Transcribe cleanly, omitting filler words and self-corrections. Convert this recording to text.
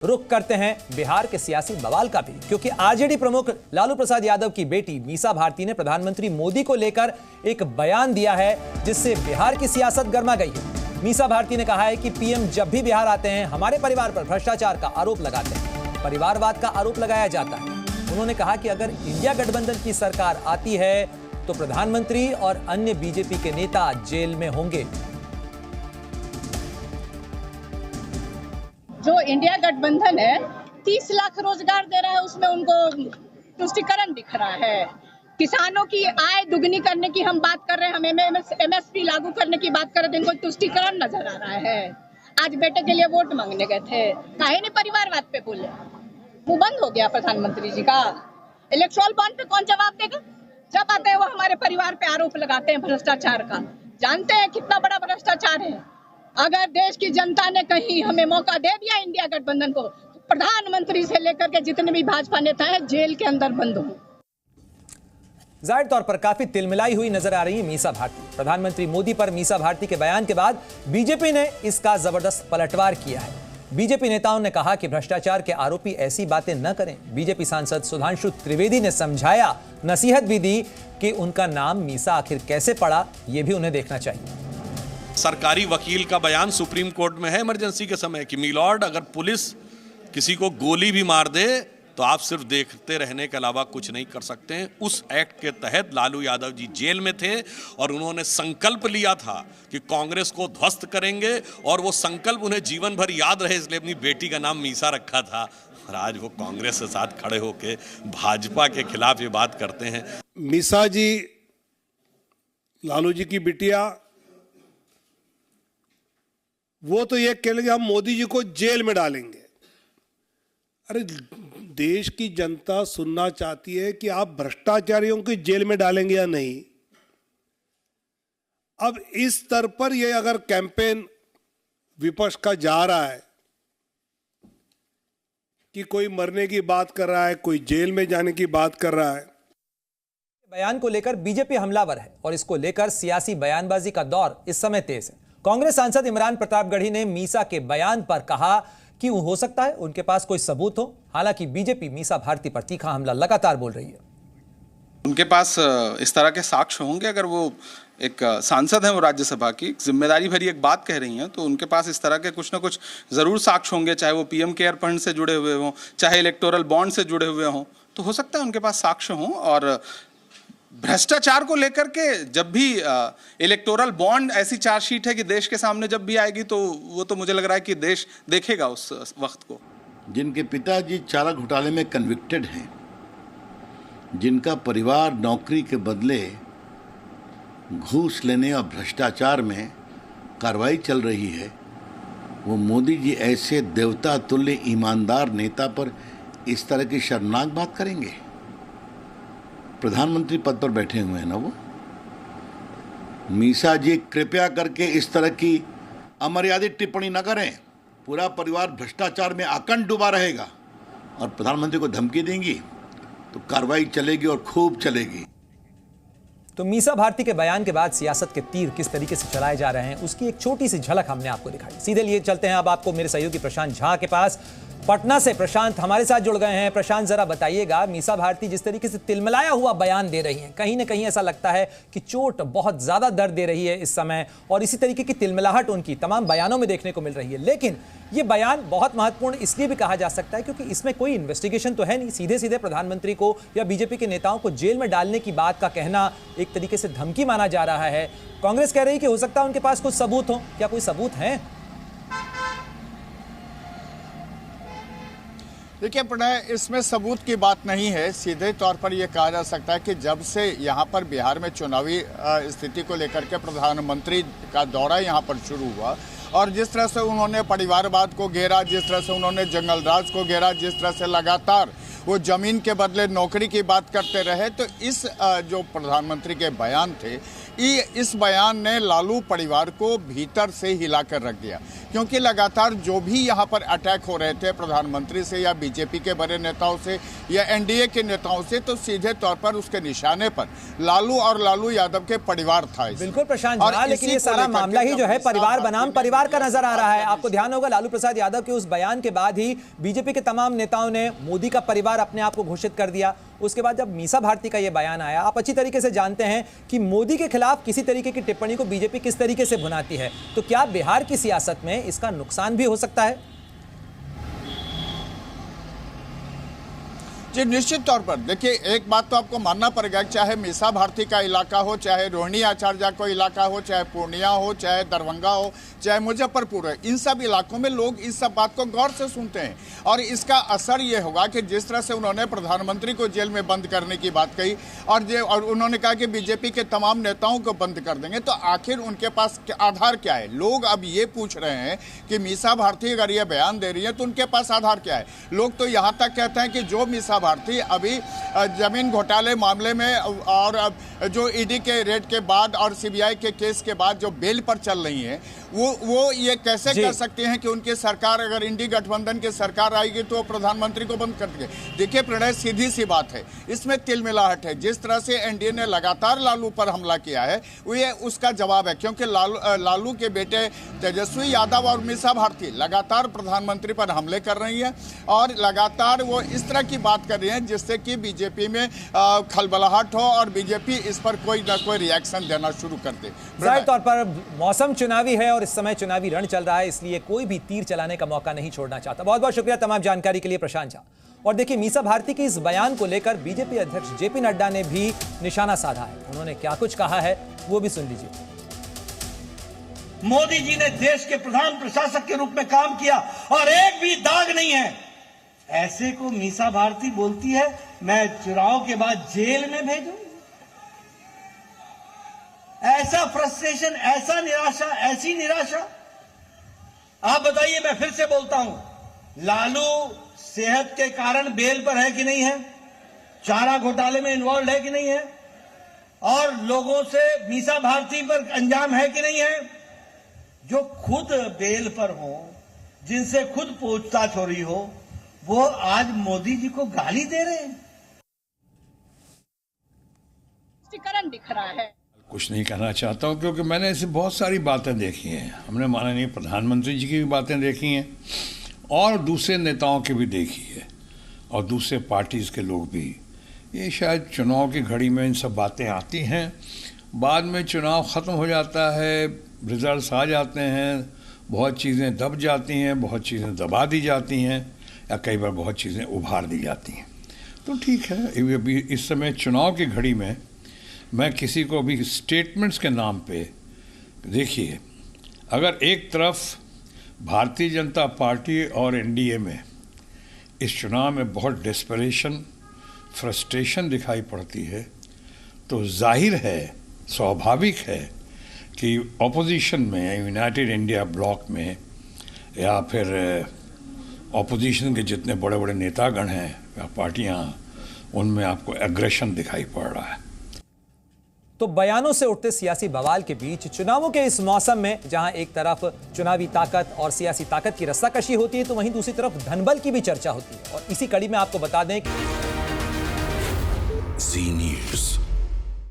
रुख करते हैं बिहार के सियासी बवाल का भी, क्योंकि आरजेडी प्रमुख लालू प्रसाद यादव की बेटी मीसा भारती ने प्रधानमंत्री मोदी को लेकर एक बयान दिया है जिससे बिहार की सियासत गर्मा गई है। मीसा भारती ने कहा है कि पीएम जब भी बिहार आते हैं हमारे परिवार पर भ्रष्टाचार का आरोप लगाते हैं, परिवारवाद का आरोप लगाया जाता है। उन्होंने कहा कि अगर इंडिया गठबंधन की सरकार आती है तो प्रधानमंत्री और अन्य बीजेपी के नेता जेल में होंगे। जो इंडिया गठबंधन है 30 लाख रोजगार दे रहा है, उसमें उनको तुष्टीकरण दिख रहा है। किसानों की आय दुगनी करने की हम बात कर रहे हैं, हम एमएसपी लागू करने की बात कर रहे थे, इनको तुष्टीकरण नजर आ रहा है। आज बेटे के लिए वोट मांगने गए थे, काहे नहीं परिवारवाद पे बोले, वो बंद हो गया प्रधानमंत्री जी का। इलेक्ट्रोल बॉन्ड पे कौन जवाब देगा? जब आते हैं वो हमारे परिवार पे आरोप लगाते हैं भ्रष्टाचार का। जानते हैं कितना बड़ा भ्रष्टाचार है। अगर देश की जनता ने कहीं हमें मौका दे दिया इंडिया गठबंधन को, तो प्रधानमंत्री से लेकर के जितने भी भाजपा नेता हैं जेल के अंदर बंद हो। जाहिर तौर पर काफी तिलमिलाई हुई नजर आ रही है मीसा भारती। प्रधानमंत्री मोदी पर मीसा भारती के बयान के बाद बीजेपी ने इसका जबरदस्त पलटवार किया है। बीजेपी नेताओं ने कहा कि भ्रष्टाचार के आरोपी ऐसी बातें न करें। बीजेपी सांसद सुधांशु त्रिवेदी ने समझाया, नसीहत भी दी कि उनका नाम मीसा आखिर कैसे पड़ा, यह भी उन्हें देखना चाहिए। सरकारी वकील का बयान सुप्रीम कोर्ट में है इमरजेंसी के समय कि मिलॉर्ड, अगर पुलिस किसी को गोली भी मार दे तो आप सिर्फ देखते रहने के अलावा कुछ नहीं कर सकते हैं। उस एक्ट के तहत लालू यादव जी जेल में थे और उन्होंने संकल्प लिया था कि कांग्रेस को ध्वस्त करेंगे, और वो संकल्प उन्हें जीवन भर याद रहे, इसलिए अपनी बेटी का नाम मीसा रखा था। और आज वो कांग्रेस के साथ खड़े होकर भाजपा के खिलाफ ये बात करते हैं। मीसा जी, लालू जी की बिटिया, वो तो ये कह लेंगे हम मोदी जी को जेल में डालेंगे। अरे देश की जनता सुनना चाहती है कि आप भ्रष्टाचारियों को जेल में डालेंगे या नहीं। अब इस स्तर पर ये अगर कैंपेन विपक्ष का जा रहा है कि कोई मरने की बात कर रहा है, कोई जेल में जाने की बात कर रहा है। बयान को लेकर बीजेपी हमलावर है और इसको लेकर सियासी बयानबाजी का दौर इस समय तेज है। कांग्रेस सांसद इमरान प्रतापगढ़ी ने मीसा के बयान पर कहा कि हो सकता है उनके पास कोई सबूत हो। हालांकि बीजेपी मीसा भारती पर तीखा हमला लगातार बोल रही है। उनके पास इस तरह के साक्ष्य होंगे। अगर वो एक सांसद हैं, वो राज्यसभा की जिम्मेदारी भरी एक बात कह रही हैं, तो उनके पास इस तरह के कुछ ना कुछ जरूर साक्ष्य होंगे, चाहे वो पीएम केयर फंड से जुड़े हुए हों, चाहे इलेक्टोरल बॉन्ड से जुड़े हुए हों। तो हो सकता है उनके पास साक्ष्य हों। और भ्रष्टाचार को लेकर के जब भी इलेक्टोरल बॉन्ड ऐसी चार्जशीट है कि देश के सामने जब भी आएगी, तो वो तो मुझे लग रहा है कि देश देखेगा उस वक्त को। जिनके पिताजी चारा घोटाले में कन्विक्टेड हैं, जिनका परिवार नौकरी के बदले घूस लेने और भ्रष्टाचार में कार्रवाई चल रही है, वो मोदी जी ऐसे देवता तुल्य ईमानदार नेता पर इस तरह की शर्मनाक बात करेंगे? प्रधानमंत्री पद पर बैठे हुए हैं ना वो। मीसा जी, कृपया करके इस तरह की अमर्यादित टिप्पणी न करें। पूरा परिवार भ्रष्टाचार में आकंठ डूबा रहेगा और प्रधानमंत्री को धमकी देंगी तो कार्रवाई चलेगी और खूब चलेगी। तो मीसा भारती के बयान के बाद सियासत के तीर किस तरीके से चलाए जा रहे हैं, उसकी एक छोटी सी झलक हमने आपको दिखाई। सीधे लिए चलते हैं अब आपको मेरे सहयोगी प्रशांत झा के पास। पटना से प्रशांत हमारे साथ जुड़ गए हैं। प्रशांत, जरा बताइएगा, मीसा भारती जिस तरीके से तिलमिलाया हुआ बयान दे रही हैं, कहीं ना कहीं ऐसा लगता है कि चोट बहुत ज्यादा दर्द दे रही है इस समय, और इसी तरीके की तिलमिलाहट उनकी तमाम बयानों में देखने को मिल रही है। लेकिन यह बयान बहुत महत्वपूर्ण इसलिए भी कहा जा सकता है क्योंकि इसमें कोई इन्वेस्टिगेशन तो है नहीं। सीधे सीधे प्रधानमंत्री को या बीजेपी के नेताओं को जेल में डालने की बात का कहना एक तरीके से धमकी माना जा रहा है। कांग्रेस कह रही है कि हो सकता है उनके पास कुछ सबूत हो। क्या कोई सबूत है? देखिए प्रणय, इसमें सबूत की बात नहीं है। सीधे तौर पर यह कहा जा सकता है कि जब से यहाँ पर बिहार में चुनावी स्थिति को लेकर के प्रधानमंत्री का दौरा यहाँ पर शुरू हुआ, और जिस तरह से उन्होंने परिवारवाद को घेरा, जिस तरह से उन्होंने जंगलराज को घेरा, जिस तरह से लगातार वो जमीन के बदले नौकरी की बात करते रहे, तो इस जो प्रधानमंत्री के बयान थे, इस बयान ने लालू परिवार को भीतर से हिलाकर रख दिया, क्योंकि लगातार जो भी यहाँ पर अटैक हो रहे थे प्रधानमंत्री से या बीजेपी के बड़े नेताओं से या एनडीए के नेताओं से, तो सीधे तौर पर उसके निशाने पर लालू और लालू यादव के परिवार था। बिल्कुल प्रशांत झा, लेकिन ये सारा मामला ही जो है परिवार बनाम परिवार का नजर आ रहा है। आपको ध्यान होगा लालू प्रसाद यादव के उस बयान के बाद ही बीजेपी के तमाम नेताओं ने मोदी का परिवार अपने आप को घोषित कर दिया। उसके बाद जब मीसा भारती का यह बयान आया, आप अच्छी तरीके से जानते हैं कि मोदी के खिलाफ किसी तरीके की टिप्पणी को बीजेपी किस तरीके से भुनाती है। तो क्या बिहार की सियासत में इसका नुकसान भी हो सकता है? जी निश्चित तौर पर देखिए, एक बात तो आपको मानना पड़ेगा, चाहे मीसा भारती का इलाका हो, चाहे रोहिणी आचार्य का इलाका हो, चाहे पूर्णिया हो, चाहे दरभंगा हो, चाहे मुजफ्फरपुर हो, इन सब इलाकों में लोग इस सब बात को गौर से सुनते हैं। और इसका असर ये होगा कि जिस तरह से उन्होंने प्रधानमंत्री को जेल में बंद करने की बात कही और उन्होंने कहा कि बीजेपी के तमाम नेताओं को बंद कर देंगे, तो आखिर उनके पास आधार क्या है? लोग अब ये पूछ रहे हैं कि मीसा भारती अगर ये बयान दे रही है तो उनके पास आधार क्या है। लोग तो यहाँ तक कहते हैं कि जो मीसा भारती अभी जमीन घोटाले मामले में और जो ईडी के रेड के बाद और सीबीआई के केस के बाद जो बेल पर चल रही हैं, वो ये कैसे कर सकते हैं कि उनकी सरकार, अगर इंडी गठबंधन की सरकार आएगी तो प्रधानमंत्री को बंद कर देंगे? देखिए प्रणय, सीधी सी बात है, इसमें तिलमिलाहट है। जिस तरह से एनडीए ने लगातार लालू पर हमला किया है, वो ये उसका जवाब है, क्योंकि लालू के बेटे तेजस्वी यादव और मीसा भारती लगातार प्रधानमंत्री पर हमले कर रही है और लगातार वो इस तरह की बात कर रही है जिससे कि बीजेपी में खलबलाहट हो और बीजेपी इस पर कोई ना कोई रिएक्शन देना शुरू कर दे। जाहिर तौर पर मौसम चुनावी है और इस समय चुनावी रण चल रहा है, इसलिए कोई भी तीर चलाने का मौका नहीं छोड़ना चाहता। बहुत बहुत शुक्रिया तमाम जानकारी के लिए प्रशांत झा। और देखिए, मीसा भारती के इस बयान को लेकर बीजेपी अध्यक्ष जेपी नड्डा ने भी निशाना साधा है। उन्होंने क्या कुछ कहा है वो भी सुन लीजिए। मोदी जी ने देश के प्रधान प्रशासक के रूप में काम किया और एक भी दाग नहीं है, ऐसे को मीसा भारती बोलती है मैं चुनाव के बाद जेल में भेजूं। ऐसा फ्रस्ट्रेशन, ऐसा निराशा, ऐसी निराशा। आप बताइए, मैं फिर से बोलता हूं, लालू सेहत के कारण बेल पर है कि नहीं है? चारा घोटाले में इन्वॉल्व है कि नहीं है? और लोगों से मीसा भारती पर अंजाम है कि नहीं है? जो खुद बेल पर हो, जिनसे खुद पूछताछ हो रही हो, वो आज मोदी जी को गाली दे रहे हैं। स्पष्टीकरण दिख रहा है। कुछ नहीं कहना चाहता हूं, क्योंकि मैंने ऐसी बहुत सारी बातें देखी हैं। हमने माननीय प्रधानमंत्री जी की भी बातें देखी हैं और दूसरे नेताओं की भी देखी है और दूसरे पार्टीज़ के लोग भी। ये शायद चुनाव की घड़ी में इन सब बातें आती हैं, बाद में चुनाव ख़त्म हो जाता है, रिजल्ट्स आ जाते हैं, बहुत चीज़ें दब जाती हैं, बहुत चीज़ें दबा दी जाती हैं या कई बार बहुत चीज़ें उभार दी जाती हैं। तो ठीक है, अभी इस समय चुनाव की घड़ी में मैं किसी को भी स्टेटमेंट्स के नाम पे, देखिए, अगर एक तरफ भारतीय जनता पार्टी और एनडीए में इस चुनाव में बहुत डेस्परेशन, फ्रस्ट्रेशन दिखाई पड़ती है, तो जाहिर है, स्वाभाविक है कि ऑपोजिशन में, यूनाइटेड इंडिया ब्लॉक में या फिर ऑपोजिशन के जितने बड़े बड़े नेतागण हैं या पार्टियां, उनमें आपको एग्रेशन दिखाई पड़ रहा है। तो बयानों से उठते सियासी बवाल के बीच चुनावों के इस मौसम में जहां एक तरफ चुनावी ताकत और सियासी ताकत की रस्साकशी होती है, तो वहीं दूसरी तरफ धनबल की भी चर्चा होती है। और इसी कड़ी में आपको बता दें कि